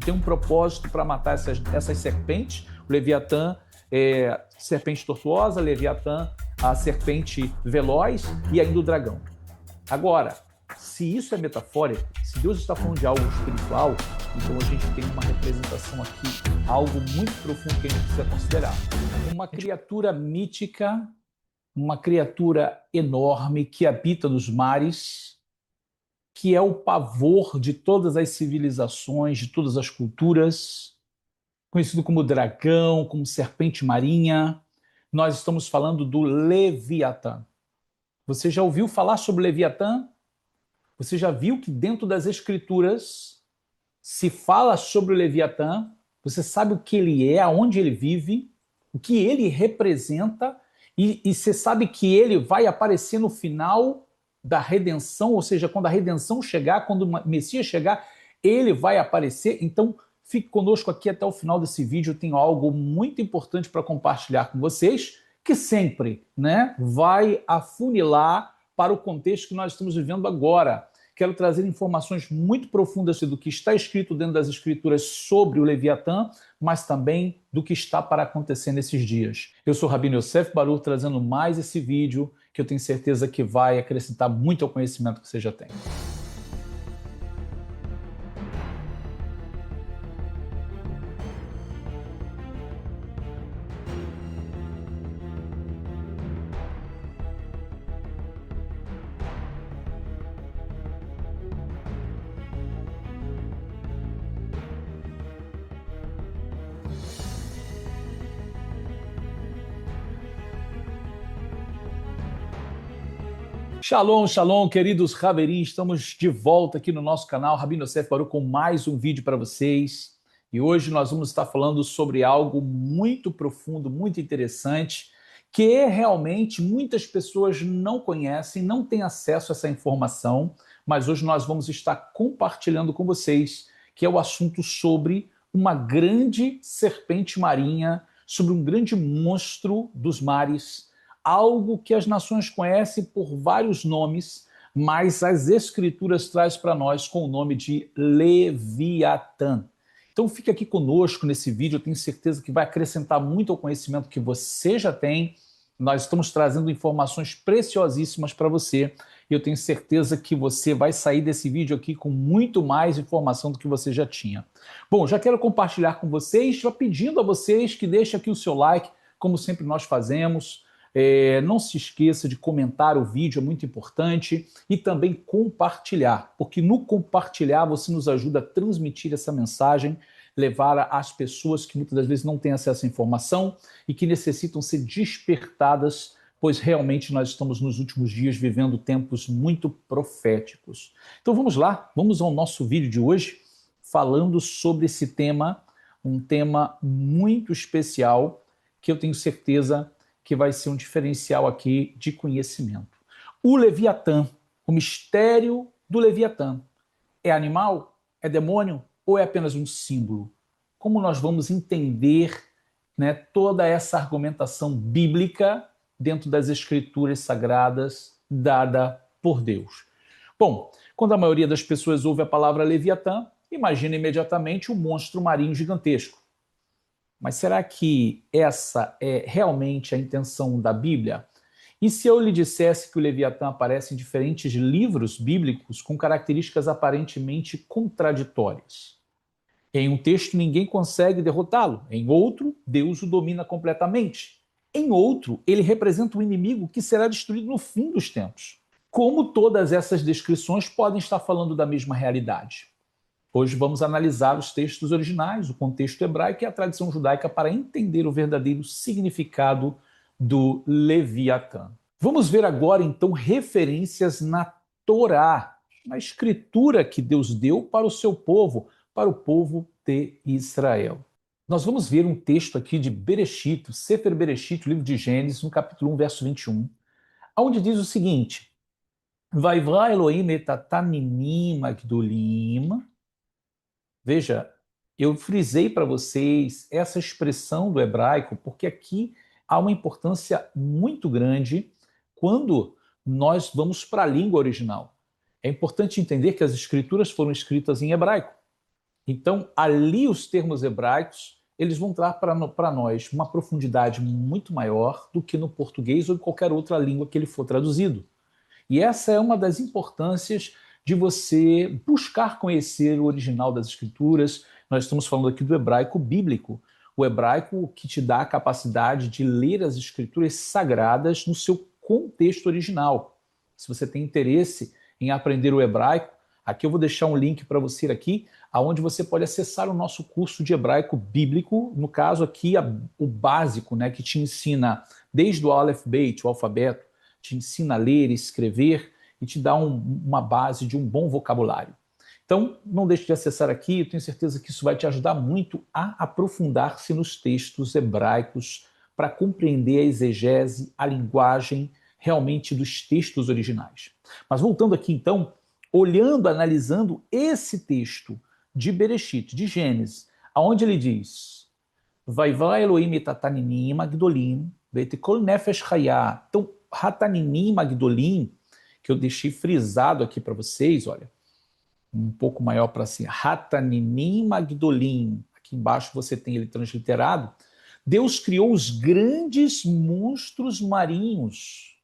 tem um propósito para matar essas serpentes. O Leviatã é serpente tortuosa, Leviatã a serpente veloz e ainda o dragão. Agora, se isso é metafórico, se Deus está falando de algo espiritual, então a gente tem uma representação aqui, algo muito profundo que a gente precisa considerar. Uma criatura mítica, uma criatura enorme que habita nos mares, que é o pavor de todas as civilizações, de todas as culturas, conhecido como dragão, como serpente marinha. Nós estamos falando do Leviatã. Você já ouviu falar sobre o Leviatã? Você já viu que dentro das Escrituras se fala sobre o Leviatã? Você sabe o que ele é, aonde ele vive, o que ele representa, e você sabe que ele vai aparecer no final da redenção, ou seja, quando a redenção chegar, quando o Messias chegar, ele vai aparecer. Então, fique conosco aqui até o final desse vídeo. Eu tenho algo muito importante para compartilhar com vocês, que sempre, vai afunilar para o contexto que nós estamos vivendo agora. Quero trazer informações muito profundas do que está escrito dentro das Escrituras sobre o Leviatã, mas também do que está para acontecer nesses dias. Eu sou Rabino Yosef Baruch, trazendo mais esse vídeo, que eu tenho certeza que vai acrescentar muito ao conhecimento que você já tem. Shalom, shalom, queridos Haverim, estamos de volta aqui no nosso canal Rabino Yosef Baruch com mais um vídeo para vocês. E hoje nós vamos estar falando sobre algo muito profundo, muito interessante, que realmente muitas pessoas não conhecem, não têm acesso a essa informação, mas hoje nós vamos estar compartilhando com vocês, que é o assunto sobre uma grande serpente marinha, sobre um grande monstro dos mares, algo que as nações conhecem por vários nomes, mas as Escrituras traz para nós com o nome de Leviatã. Então fique aqui conosco nesse vídeo, eu tenho certeza que vai acrescentar muito ao conhecimento que você já tem. Nós estamos trazendo informações preciosíssimas para você e eu tenho certeza que você vai sair desse vídeo aqui com muito mais informação do que você já tinha. Bom, já quero compartilhar com vocês, já pedindo a vocês que deixem aqui o seu like, como sempre nós fazemos. Não se esqueça de comentar o vídeo, é muito importante, e também compartilhar, porque no compartilhar você nos ajuda a transmitir essa mensagem, levar às pessoas que muitas das vezes não têm acesso à informação e que necessitam ser despertadas, pois realmente nós estamos nos últimos dias vivendo tempos muito proféticos. Então vamos lá, vamos ao nosso vídeo de hoje, falando sobre esse tema, um tema muito especial, que eu tenho certeza que vai ser um diferencial aqui de conhecimento. O Leviatã, o mistério do Leviatã, é animal? É demônio? Ou é apenas um símbolo? Como nós vamos entender toda essa argumentação bíblica dentro das Escrituras sagradas dada por Deus? Bom, quando a maioria das pessoas ouve a palavra Leviatã, imagina imediatamente um monstro marinho gigantesco. Mas será que essa é realmente a intenção da Bíblia? E se eu lhe dissesse que o Leviatã aparece em diferentes livros bíblicos com características aparentemente contraditórias? Em um texto, ninguém consegue derrotá-lo. Em outro, Deus o domina completamente. Em outro, ele representa um inimigo que será destruído no fim dos tempos. Como todas essas descrições podem estar falando da mesma realidade? Hoje vamos analisar os textos originais, o contexto hebraico e a tradição judaica para entender o verdadeiro significado do Leviatã. Vamos ver agora, então, referências na Torá, na escritura que Deus deu para o seu povo, para o povo de Israel. Nós vamos ver um texto aqui de Bereshit, Sefer Bereshit, o livro de Gênesis, no capítulo 1, verso 21, onde diz o seguinte: Vaivra Elohim et ataninim agdolim. Veja, eu frisei para vocês essa expressão do hebraico, porque aqui há uma importância muito grande quando nós vamos para a língua original. É importante entender que as escrituras foram escritas em hebraico. Então, ali os termos hebraicos, eles vão dar para nós uma profundidade muito maior do que no português ou em qualquer outra língua que ele for traduzido. E essa é uma das importâncias de você buscar conhecer o original das escrituras. Nós estamos falando aqui do hebraico bíblico, o hebraico que te dá a capacidade de ler as escrituras sagradas no seu contexto original. Se você tem interesse em aprender o hebraico, aqui eu vou deixar um link para você aqui, aonde você pode acessar o nosso curso de hebraico bíblico, no caso aqui o básico, né, que te ensina desde o Aleph Beit, o alfabeto, te ensina a ler, escrever e te dá uma base de um bom vocabulário. Então, não deixe de acessar aqui, eu tenho certeza que isso vai te ajudar muito a aprofundar-se nos textos hebraicos para compreender a exegese, a linguagem realmente dos textos originais. Mas voltando aqui então, olhando, analisando esse texto de Bereshit, de Gênesis, aonde ele diz: Vaivá Elohim et Hataninim Agdolim, veit kol nefesh chayá. Então, Hataninim Agdolim, que eu deixei frisado aqui para vocês, olha, um pouco maior para cima, Hataninim Agdolim, aqui embaixo você tem ele transliterado. Deus criou os grandes monstros marinhos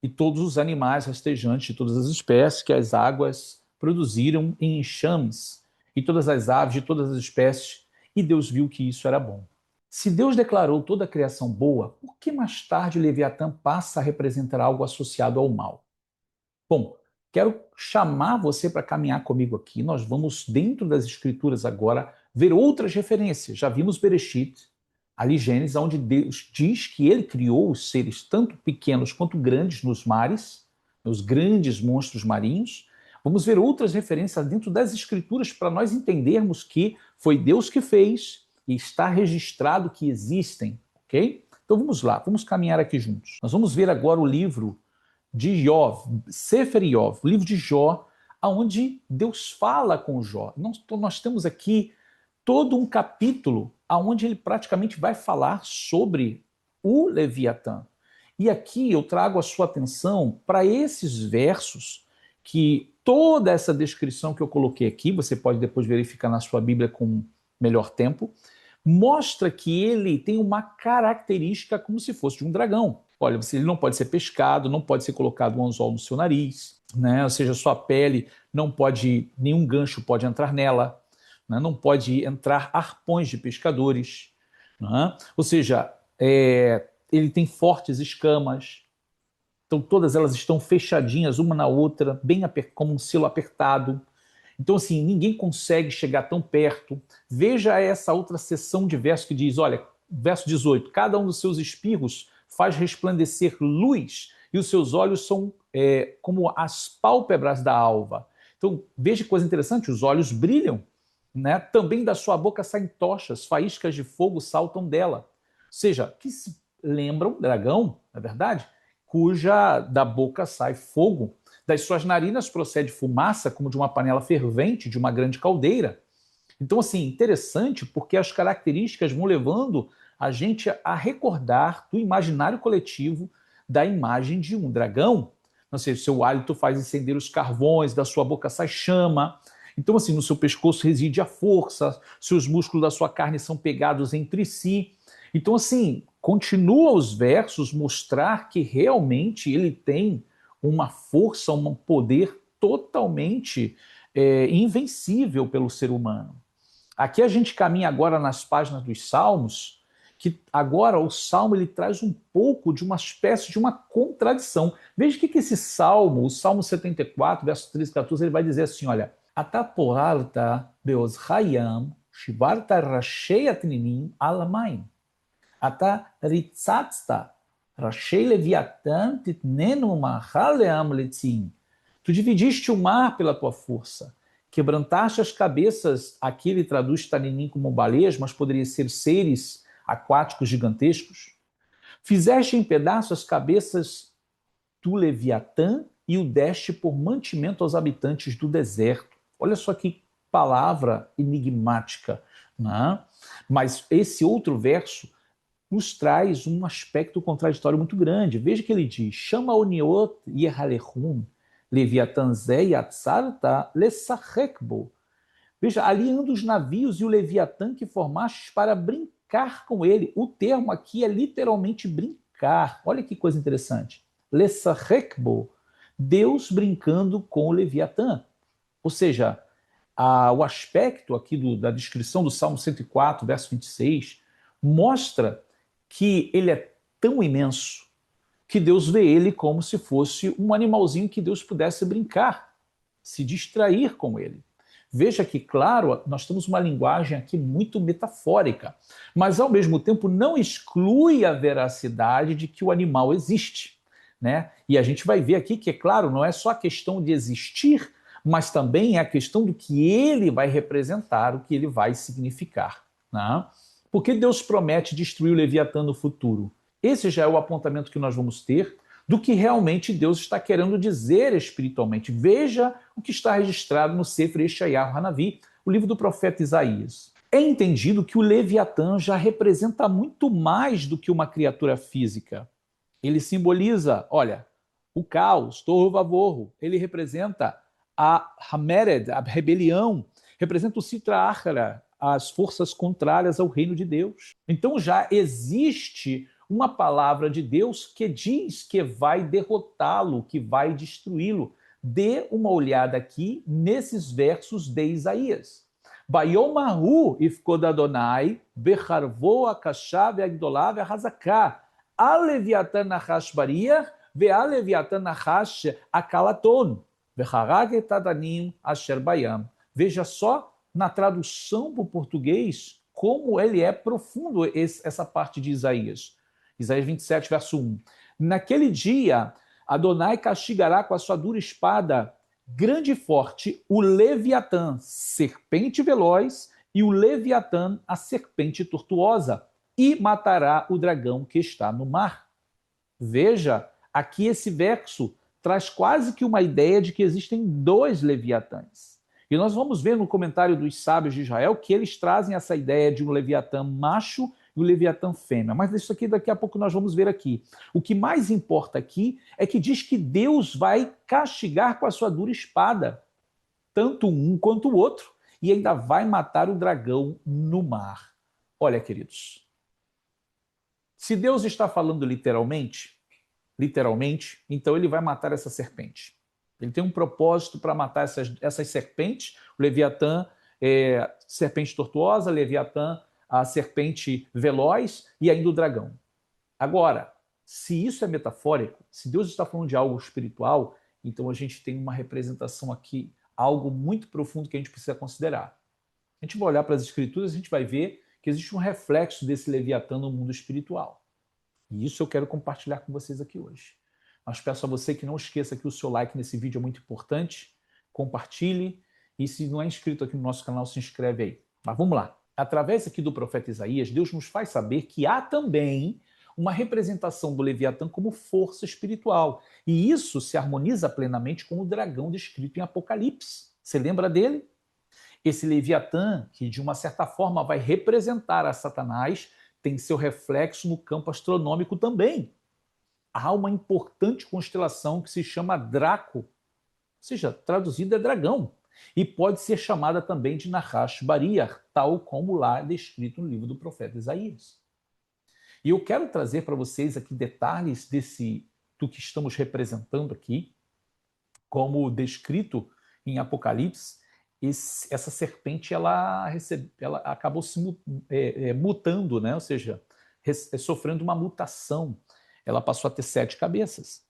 e todos os animais rastejantes de todas as espécies que as águas produziram em enxames, e todas as aves de todas as espécies, e Deus viu que isso era bom. Se Deus declarou toda a criação boa, por que mais tarde Leviatã passa a representar algo associado ao mal? Bom, quero chamar você para caminhar comigo aqui. Nós vamos, dentro das Escrituras agora, ver outras referências. Já vimos Bereshit, ali Gênesis, onde Deus diz que ele criou os seres tanto pequenos quanto grandes nos mares, os grandes monstros marinhos. Vamos ver outras referências dentro das Escrituras para nós entendermos que foi Deus que fez e está registrado que existem, ok? Então vamos lá, vamos caminhar aqui juntos. Nós vamos ver agora o livro de Iov, Sefer Iov, o livro de Jó, onde Deus fala com Jó. Nós temos aqui todo um capítulo onde ele praticamente vai falar sobre o Leviatã. E aqui eu trago a sua atenção para esses versos, que toda essa descrição que eu coloquei aqui, você pode depois verificar na sua Bíblia com melhor tempo, mostra que ele tem uma característica como se fosse de um dragão. Olha, ele não pode ser pescado, não pode ser colocado um anzol no seu nariz, né? Ou seja, sua pele não pode, nenhum gancho pode entrar nela, né? Não pode entrar arpões de pescadores, né? Ou seja, ele tem fortes escamas, então todas elas estão fechadinhas uma na outra, bem como um selo apertado. Então, assim, ninguém consegue chegar tão perto. Veja essa outra seção de verso que diz, olha, verso 18, cada um dos seus espirros faz resplandecer luz e os seus olhos são como as pálpebras da alva. Então, veja que coisa interessante, os olhos brilham, né? Também da sua boca saem tochas, faíscas de fogo saltam dela. Ou seja, que se lembram, dragão, na verdade, cuja da boca sai fogo, das suas narinas procede fumaça, como de uma panela fervente, de uma grande caldeira. Então, assim, interessante porque as características vão levando a gente a recordar do imaginário coletivo da imagem de um dragão. Não sei, seu hálito faz incender os carvões, da sua boca sai chama. Então, assim, no seu pescoço reside a força, seus músculos da sua carne são pegados entre si. Então, assim, continua os versos mostrar que realmente ele tem uma força, um poder totalmente invencível pelo ser humano. Aqui a gente caminha agora nas páginas dos Salmos, que agora o Salmo ele traz um pouco de uma espécie de uma contradição. Veja o que esse Salmo, o Salmo 74, verso 13 e 14, ele vai dizer assim, olha, Ataporalta beozhayam shivarta rashei atninim alamaim. Ata ritzatzta rashei leviatan titnenu mahal leam letzim. Tu dividiste o mar pela tua força, quebrantaste as cabeças, aqui ele traduz taninim como baleias, mas poderia ser seres aquáticos gigantescos. Fizeste em pedaços as cabeças do Leviatã e o deste por mantimento aos habitantes do deserto. Olha só que palavra enigmática, né? Mas esse outro verso nos traz um aspecto contraditório muito grande. Veja que ele diz, chama oniot yehalechum, Leviatã ze yatzarta lesachekbo. Veja, ali andam os navios e o Leviatã que formastes para brincar com ele. O termo aqui é literalmente brincar. Olha que coisa interessante. Lesachekbo, Deus brincando com o Leviatã. Ou seja, o aspecto aqui da descrição do Salmo 104, verso 26, mostra que ele é tão imenso que Deus vê ele como se fosse um animalzinho que Deus pudesse brincar, se distrair com ele. Veja que, claro, nós temos uma linguagem aqui muito metafórica, mas ao mesmo tempo não exclui a veracidade de que o animal existe, né? E a gente vai ver aqui que, é claro, não é só a questão de existir, mas também é a questão do que ele vai representar, o que ele vai significar, né? Por que Deus promete destruir o Leviatã no futuro? Esse já é o apontamento que nós vamos ter do que realmente Deus está querendo dizer espiritualmente. Veja o que está registrado no Sefer Yeshayahu Hanavi, o livro do profeta Isaías. É entendido que o Leviatã já representa muito mais do que uma criatura física. Ele simboliza, olha, o caos, Tohu Vavorro. Ele representa a Hamered, a rebelião, representa o Sitra Achara, as forças contrárias ao reino de Deus. Então já existe uma palavra de Deus que diz que vai derrotá-lo, que vai destruí-lo. Dê uma olhada aqui nesses versos de Isaías. Bayomahu ifkod Adonai, becharvo akasha ve'agdolá ve'hazaká, aleviatan nachash bariach, ve'aleviatan nachash akalaton, ve'harag etadanim asher bayam. Veja só, na tradução para o português, como ele é profundo essa parte de Isaías. Isaías 27, verso 1. Naquele dia, Adonai castigará com a sua dura espada, grande e forte, o Leviatã, serpente veloz, e o Leviatã, a serpente tortuosa, e matará o dragão que está no mar. Veja, aqui esse verso traz quase que uma ideia de que existem dois Leviatãs. E nós vamos ver no comentário dos sábios de Israel que eles trazem essa ideia de um Leviatã macho e o Leviatã fêmea. Mas isso aqui daqui a pouco nós vamos ver aqui. O que mais importa aqui é que diz que Deus vai castigar com a sua dura espada, tanto um quanto o outro, e ainda vai matar o dragão no mar. Olha, queridos, se Deus está falando literalmente, então ele vai matar essa serpente. Ele tem um propósito para matar essas serpentes, o Leviatã, serpente tortuosa, Leviatã, a serpente veloz e ainda o dragão. Agora, se isso é metafórico, se Deus está falando de algo espiritual, então a gente tem uma representação aqui, algo muito profundo que a gente precisa considerar. A gente vai olhar para as escrituras e a gente vai ver que existe um reflexo desse Leviatã no mundo espiritual. E isso eu quero compartilhar com vocês aqui hoje. Mas peço a você que não esqueça que o seu like nesse vídeo é muito importante, compartilhe, e se não é inscrito aqui no nosso canal, se inscreve aí. Mas vamos lá. Através aqui do profeta Isaías, Deus nos faz saber que há também uma representação do Leviatã como força espiritual. E isso se harmoniza plenamente com o dragão descrito em Apocalipse. Você lembra dele? Esse Leviatã, que de uma certa forma vai representar a Satanás, tem seu reflexo no campo astronômico também. Há uma importante constelação que se chama Draco, ou seja, traduzida é dragão, e pode ser chamada também de Nahash Bariach, tal como lá descrito no livro do profeta Isaías. E eu quero trazer para vocês aqui detalhes do que estamos representando aqui, como descrito em Apocalipse. Essa serpente ela acabou se mutando, né? Ou seja, sofrendo uma mutação. Ela passou a ter 7 cabeças.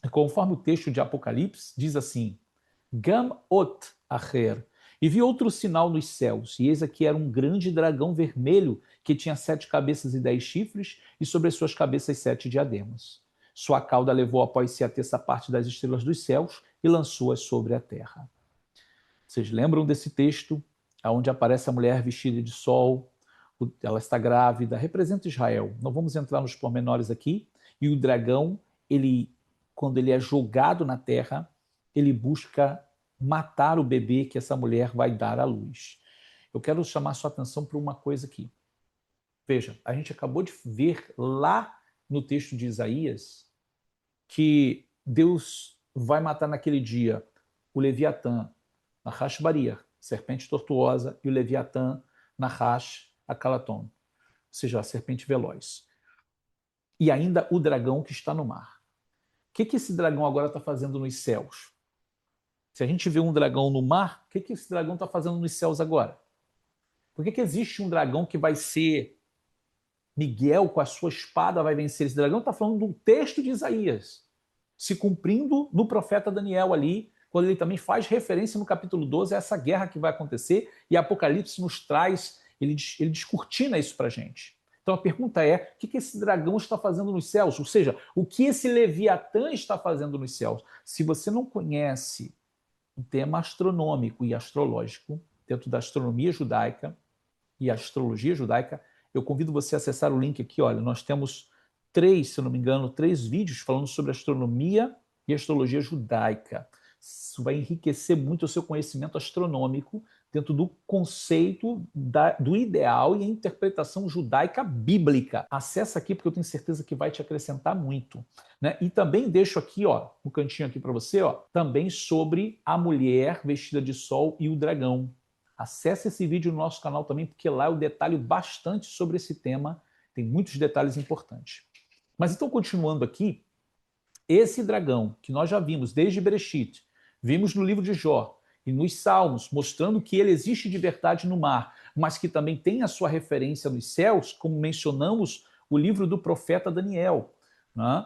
E conforme o texto de Apocalipse diz assim: Gam ot acher. E vi outro sinal nos céus, e eis aqui era um grande dragão vermelho que tinha 7 cabeças e 10 chifres, e sobre as suas cabeças 7 diademas. Sua cauda levou após si a terça parte das estrelas dos céus e lançou-as sobre a terra. Vocês lembram desse texto, onde aparece a mulher vestida de sol, ela está grávida, representa Israel. Não vamos entrar nos pormenores aqui. E o dragão, quando ele é jogado na terra, ele busca matar o bebê que essa mulher vai dar à luz. Eu quero chamar sua atenção para uma coisa aqui. Veja, a gente acabou de ver lá no texto de Isaías que Deus vai matar naquele dia o Leviatã, Nahash Bariach, serpente tortuosa, e o Leviatã, Nahash, Akalaton, ou seja, a serpente veloz. E ainda o dragão que está no mar. O que esse dragão agora está fazendo nos céus? Se a gente vê um dragão no mar, o que esse dragão está fazendo nos céus agora? Por que existe um dragão que vai ser Miguel, com a sua espada, vai vencer esse dragão? Está falando do texto de Isaías, se cumprindo no profeta Daniel ali, quando ele também faz referência no capítulo 12 a essa guerra que vai acontecer, e Apocalipse nos traz, ele descortina isso para a gente. Então a pergunta é, o que esse dragão está fazendo nos céus? Ou seja, o que esse Leviatã está fazendo nos céus? Se você não conhece o tema astronômico e astrológico, dentro da astronomia judaica e astrologia judaica, eu convido você a acessar o link aqui. Olha, nós temos 3, se eu não me engano, 3 vídeos falando sobre astronomia e astrologia judaica. Isso vai enriquecer muito o seu conhecimento astronômico dentro do conceito do ideal e a interpretação judaica bíblica. Acessa aqui porque eu tenho certeza que vai te acrescentar muito. Né? E também deixo aqui, ó, no cantinho aqui para você, ó, também sobre a mulher vestida de sol e o dragão. Acesse esse vídeo no nosso canal também, porque lá eu detalho bastante sobre esse tema, tem muitos detalhes importantes. Mas então, continuando aqui, esse dragão que nós já vimos desde Bereshit, vimos no livro de Jó e nos Salmos, mostrando que ele existe de verdade no mar, mas que também tem a sua referência nos céus, como mencionamos o livro do profeta Daniel, né?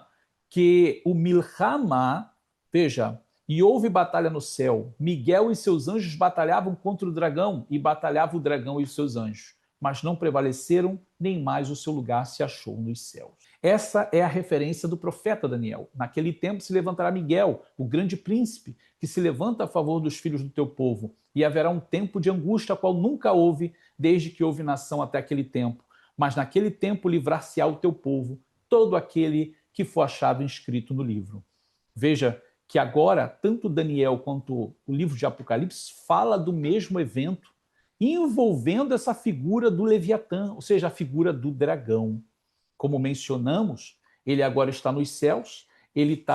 Que o Milchama, veja, e houve batalha no céu. Miguel e seus anjos batalhavam contra o dragão, e batalhava o dragão e os seus anjos. Mas não prevaleceram, nem mais o seu lugar se achou nos céus. Essa é a referência do profeta Daniel. Naquele tempo se levantará Miguel, o grande príncipe, que se levanta a favor dos filhos do teu povo. E haverá um tempo de angústia, a qual nunca houve, desde que houve nação até aquele tempo. Mas naquele tempo livrar-se-á o teu povo, todo aquele que for achado inscrito no livro. Veja que agora, tanto Daniel quanto o livro de Apocalipse fala do mesmo evento, envolvendo essa figura do Leviatã, ou seja, a figura do dragão. Como mencionamos, ele agora está nos céus, ele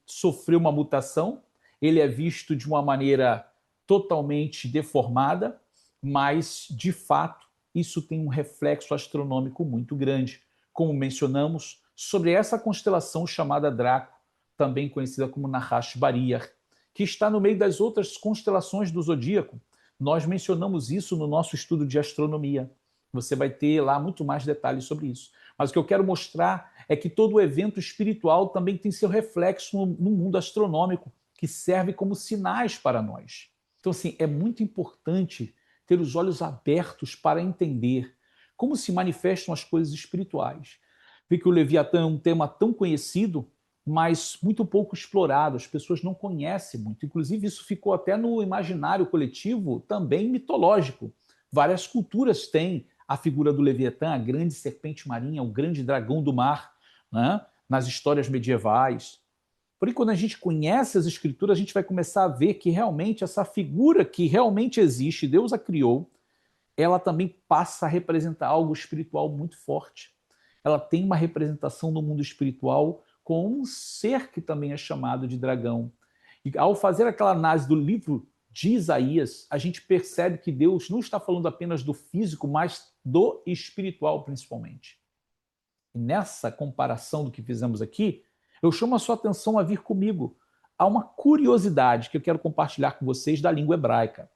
sofreu uma mutação, ele é visto de uma maneira totalmente deformada, mas, de fato, isso tem um reflexo astronômico muito grande. Como mencionamos, sobre essa constelação chamada Draco, também conhecida como Nahash Bariar, que está no meio das outras constelações do zodíaco. Nós mencionamos isso no nosso estudo de astronomia. Você vai ter lá muito mais detalhes sobre isso. Mas o que eu quero mostrar é que todo evento espiritual também tem seu reflexo no mundo astronômico, que serve como sinais para nós. Então, assim, é muito importante ter os olhos abertos para entender como se manifestam as coisas espirituais. Vê que o Leviatã é um tema tão conhecido, mas muito pouco explorado, as pessoas não conhecem muito. Inclusive, isso ficou até no imaginário coletivo também mitológico. Várias culturas têm a figura do Leviatã, a grande serpente marinha, o grande dragão do mar, né? Nas histórias medievais. Porém, quando a gente conhece as escrituras, a gente vai começar a ver que realmente essa figura que realmente existe, Deus a criou, ela também passa a representar algo espiritual muito forte. Ela tem uma representação no mundo espiritual com um ser que também é chamado de dragão. E ao fazer aquela análise do livro de Isaías, a gente percebe que Deus não está falando apenas do físico, mas do espiritual principalmente. E nessa comparação do que fizemos aqui, eu chamo a sua atenção a vir comigo a uma curiosidade que eu quero compartilhar com vocês da língua hebraica.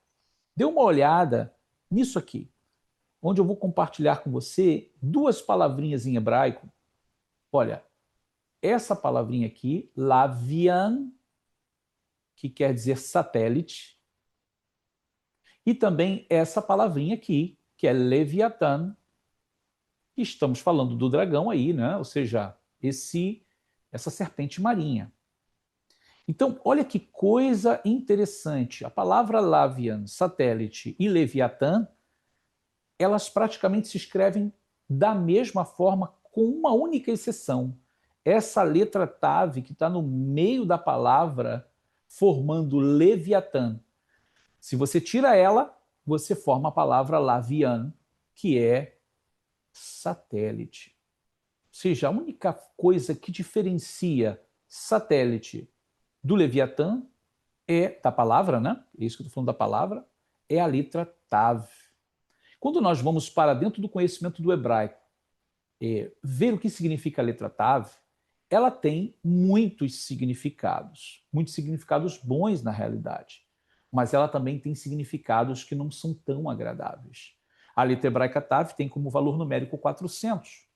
Dê uma olhada nisso aqui, onde eu vou compartilhar com você 2 palavrinhas em hebraico. Olha, essa palavrinha aqui, Lavian, que quer dizer satélite, e também essa palavrinha aqui, que é Leviatã, estamos falando do dragão aí, né? Ou seja, essa serpente marinha. Então, olha que coisa interessante. A palavra Lavian, satélite e Leviatã, elas praticamente se escrevem da mesma forma, com uma única exceção. Essa letra Tav, que está no meio da palavra, formando Leviatã. Se você tira ela, você forma a palavra Lavian, que é satélite. Ou seja, a única coisa que diferencia satélite do Leviatã da palavra, né? É isso que eu estou falando da palavra, é a letra Tav. Quando nós vamos para dentro do conhecimento do hebraico, ver o que significa a letra Tav, ela tem muitos significados bons na realidade, mas ela também tem significados que não são tão agradáveis. A letra hebraica Tav tem como valor numérico 400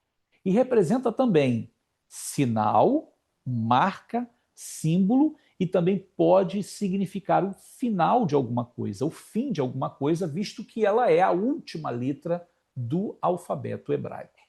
e representa também sinal, marca, símbolo e também pode significar o final de alguma coisa, o fim de alguma coisa, visto que ela é a última letra do alfabeto hebraico.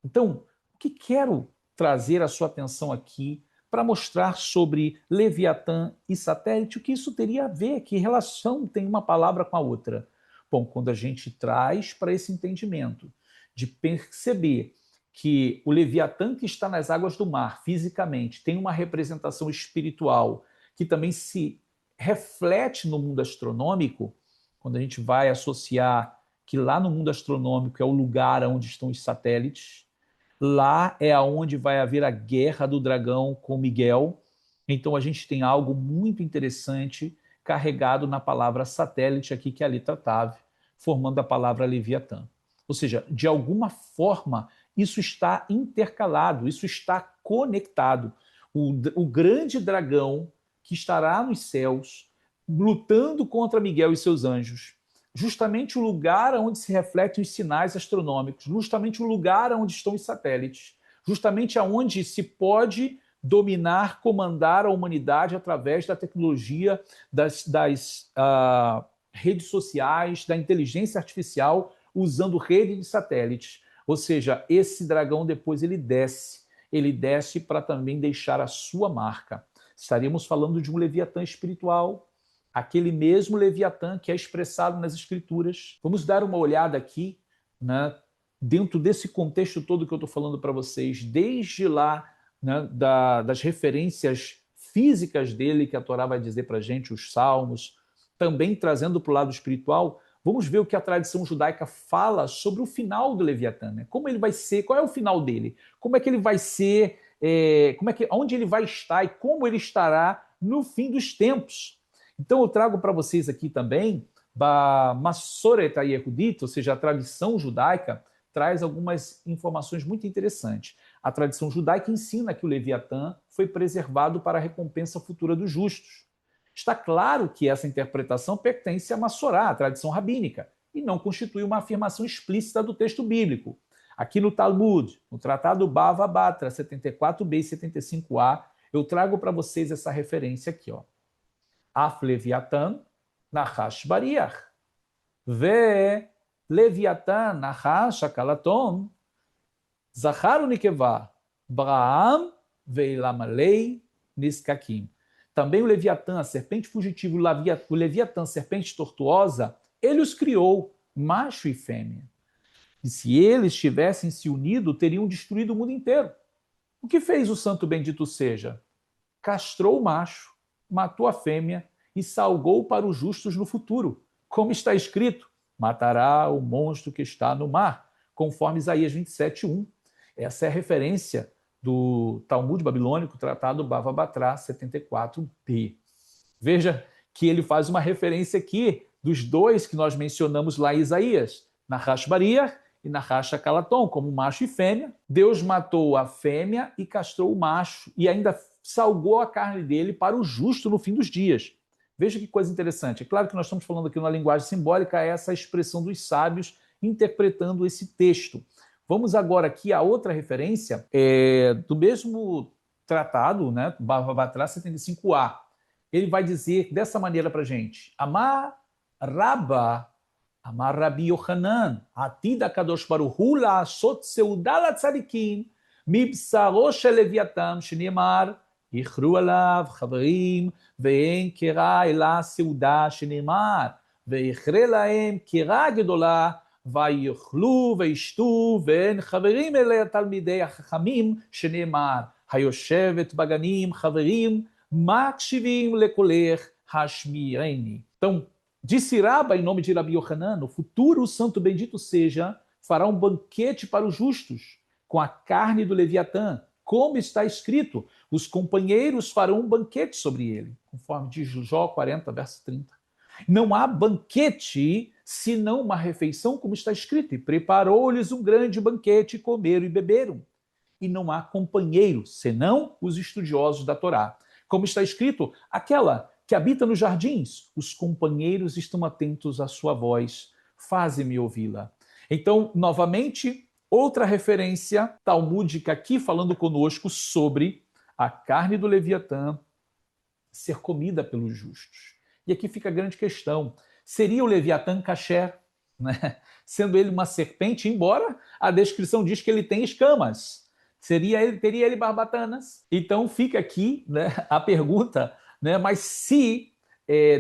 Então, o que quero trazer a sua atenção aqui para mostrar sobre Leviatã e satélite, o que isso teria a ver, que relação tem uma palavra com a outra? Bom, quando a gente traz para esse entendimento de perceber que o Leviatã que está nas águas do mar, fisicamente, tem uma representação espiritual que também se reflete no mundo astronômico, quando a gente vai associar que lá no mundo astronômico é o lugar onde estão os satélites, lá é aonde vai haver a guerra do dragão com Miguel. Então a gente tem algo muito interessante carregado na palavra satélite aqui, que é a letra Tav, formando a palavra Leviatã. Ou seja, de alguma forma, isso está intercalado, isso está conectado. O grande dragão que estará nos céus, lutando contra Miguel e seus anjos, justamente o lugar onde se refletem os sinais astronômicos, justamente o lugar onde estão os satélites, justamente aonde se pode dominar, comandar a humanidade através da tecnologia, das redes sociais, da inteligência artificial, usando rede de satélites. Ou seja, esse dragão depois ele desce para também deixar a sua marca. Estaríamos falando de um Leviatã espiritual, aquele mesmo Leviatã que é expressado nas Escrituras. Vamos dar uma olhada aqui, né, dentro desse contexto todo que eu estou falando para vocês, desde lá, né, das referências físicas dele, que a Torá vai dizer para a gente, os Salmos, também trazendo para o lado espiritual. Vamos ver o que a tradição judaica fala sobre o final do Leviatã, né? Como ele vai ser, qual é o final dele, como é que ele vai ser, onde ele vai estar e como ele estará no fim dos tempos. Então eu trago para vocês aqui também, Masoret Yehudit, ou seja, a tradição judaica, traz algumas informações muito interessantes. A tradição judaica ensina que o Leviatã foi preservado para a recompensa futura dos justos. Está claro que essa interpretação pertence a Massorá, a tradição rabínica, e não constitui uma afirmação explícita do texto bíblico. Aqui no Talmud, no Tratado Bava Batra 74b e 75a, eu trago para vocês essa referência aqui, ó. Af Leviatã Nachash Bariach. Ve Leviatã Nachash Akalaton Zachar Unikevá Braham Veilamalei Niskakim. Também o Leviatã, a serpente fugitiva, o Leviatã, serpente tortuosa, ele os criou, macho e fêmea. E se eles tivessem se unido, teriam destruído o mundo inteiro. O que fez o santo bendito seja? Castrou o macho, matou a fêmea e salgou para os justos no futuro. Como está escrito, matará o monstro que está no mar, conforme Isaías 27:1. Essa é a referência do Talmud babilônico, tratado Bava Batra 74b. Veja que ele faz uma referência aqui dos dois que nós mencionamos lá em Isaías, Nachash Bariach e Nachash Akalaton, como macho e fêmea. Deus matou a fêmea e castrou o macho, e ainda salgou a carne dele para o justo no fim dos dias. Veja que coisa interessante. É claro que nós estamos falando aqui numa linguagem simbólica, essa expressão dos sábios interpretando esse texto. Vamos agora aqui a outra referência do mesmo tratado, né, Bava Batra 75a. Ele vai dizer dessa maneira para a gente: Amar Rabi Yochanan, Atida Kadosh Baruch Hu la'asot seuda latzadikim, mibsaro shel Leviatam, shenemar, יכרו עליו חברים, ואין קרא אלא סעודה שנאמר, ויכרה להם קרא גדולה, ויאכלו וישתו, ואין חברים אלא תלמידי החכמים שנאמר, היושבת בגנים חברים, מקשיבים לקולך השמיעני. Então, disse Rabba, em nome de Rabi Yochanan, no futuro o santo bendito seja, fará um banquete para os justos, com a carne do Leviatã, como está escrito, os companheiros farão um banquete sobre ele, conforme diz Jó 40, verso 30. Não há banquete, senão uma refeição, como está escrito, e preparou-lhes um grande banquete, comeram e beberam. E não há companheiro, senão os estudiosos da Torá. Como está escrito, aquela que habita nos jardins, os companheiros estão atentos à sua voz, faze-me ouvi-la. Então, novamente, outra referência talmúdica aqui falando conosco sobre a carne do Leviatã ser comida pelos justos. E aqui fica a grande questão. Seria o Leviatã kasher, né? Sendo ele uma serpente, embora a descrição diz que ele tem escamas. Teria ele barbatanas? Então fica aqui, né, a pergunta, né, mas se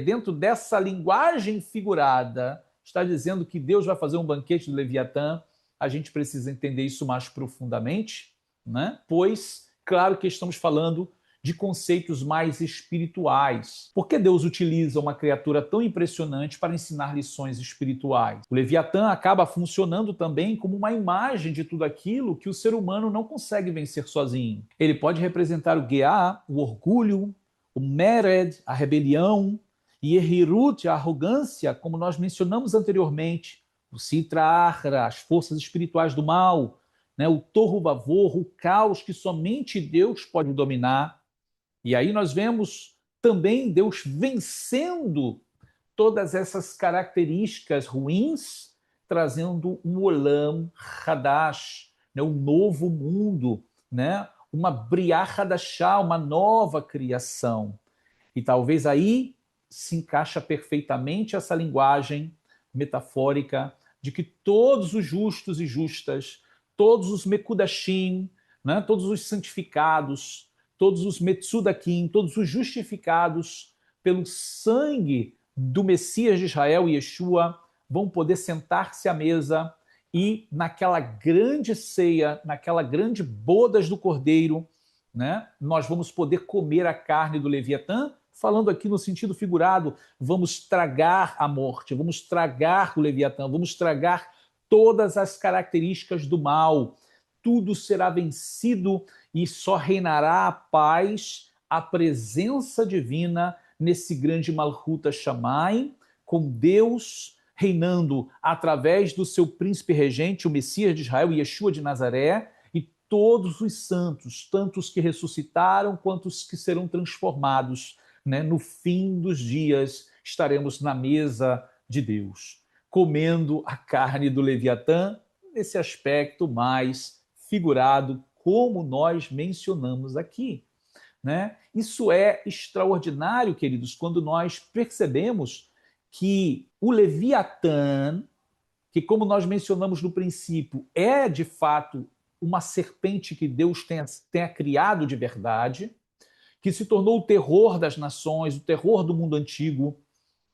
dentro dessa linguagem figurada está dizendo que Deus vai fazer um banquete do Leviatã, a gente precisa entender isso mais profundamente, né? Pois, claro que estamos falando de conceitos mais espirituais. Por que Deus utiliza uma criatura tão impressionante para ensinar lições espirituais? O Leviatã acaba funcionando também como uma imagem de tudo aquilo que o ser humano não consegue vencer sozinho. Ele pode representar o Geá, o orgulho, o Mered, a rebelião, e Ehirut, a arrogância, como nós mencionamos anteriormente, o Sitra Achra, as forças espirituais do mal, né? O Tohu Vavor, o caos que somente Deus pode dominar. E aí nós vemos também Deus vencendo todas essas características ruins, trazendo um Olam Hadash, né? Um novo mundo, né? Uma Briah Hadashah, uma nova criação. E talvez aí se encaixa perfeitamente essa linguagem metafórica de que todos os justos e justas, todos os Mekudashim, né? Todos os santificados, todos os Metsudakim, todos os justificados pelo sangue do Messias de Israel, Yeshua, vão poder sentar-se à mesa e naquela grande ceia, naquela grande bodas do Cordeiro, né, nós vamos poder comer a carne do Leviatã, falando aqui no sentido figurado, vamos tragar a morte, vamos tragar o Leviatã, vamos tragar todas as características do mal, tudo será vencido e só reinará a paz, a presença divina nesse grande Malchuta Shammai, com Deus reinando através do seu príncipe regente, o Messias de Israel, Yeshua de Nazaré, e todos os santos, tanto os que ressuscitaram quanto os que serão transformados, né? No fim dos dias estaremos na mesa de Deus, comendo a carne do Leviatã, nesse aspecto mais figurado, como nós mencionamos aqui, né? Isso é extraordinário, queridos, quando nós percebemos que o Leviatã, que como nós mencionamos no princípio, é de fato uma serpente que Deus tenha criado de verdade, que se tornou o terror das nações, o terror do mundo antigo,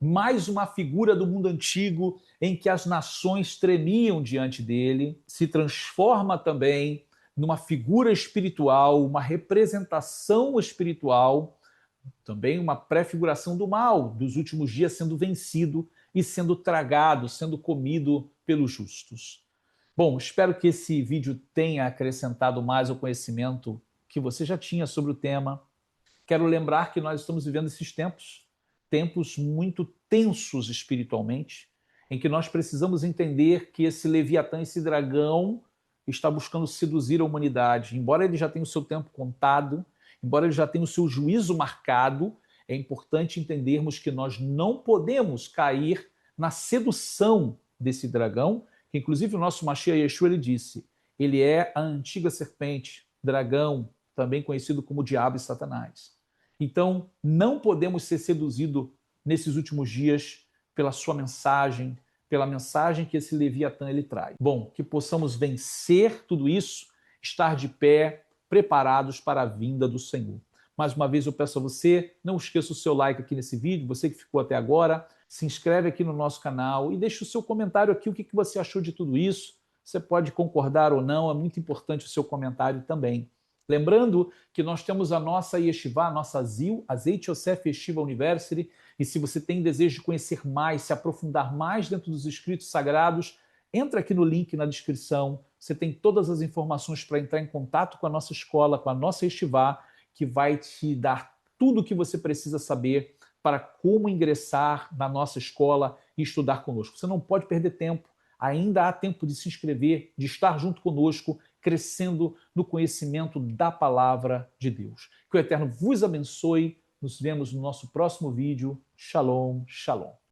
mais uma figura do mundo antigo em que as nações tremiam diante dele, se transforma também numa figura espiritual, uma representação espiritual, também uma prefiguração do mal, dos últimos dias sendo vencido e sendo tragado, sendo comido pelos justos. Bom, espero que esse vídeo tenha acrescentado mais ao conhecimento que você já tinha sobre o tema. Quero lembrar que nós estamos vivendo esses tempos muito tensos espiritualmente, em que nós precisamos entender que esse Leviatã, esse dragão, está buscando seduzir a humanidade. Embora ele já tenha o seu tempo contado, embora ele já tenha o seu juízo marcado, é importante entendermos que nós não podemos cair na sedução desse dragão, que inclusive o nosso Mashiach Yeshua ele disse, ele é a antiga serpente, dragão, também conhecido como Diabo e Satanás. Então, não podemos ser seduzidos nesses últimos dias pela sua mensagem, pela mensagem que esse Leviatã ele traz. Bom, que possamos vencer tudo isso, estar de pé, preparados para a vinda do Senhor. Mais uma vez eu peço a você, não esqueça o seu like aqui nesse vídeo, você que ficou até agora, se inscreve aqui no nosso canal e deixa o seu comentário aqui, o que você achou de tudo isso. Você pode concordar ou não, é muito importante o seu comentário também. Lembrando que nós temos a nossa Yeshiva, a nossa ZIL, Azeit Yosef Yeshiva University, e se você tem desejo de conhecer mais, se aprofundar mais dentro dos escritos sagrados, entra aqui no link na descrição, você tem todas as informações para entrar em contato com a nossa escola, com a nossa Yeshiva, que vai te dar tudo o que você precisa saber para como ingressar na nossa escola e estudar conosco. Você não pode perder tempo, ainda há tempo de se inscrever, de estar junto conosco, crescendo no conhecimento da palavra de Deus. Que o Eterno vos abençoe. Nos vemos no nosso próximo vídeo. Shalom, shalom.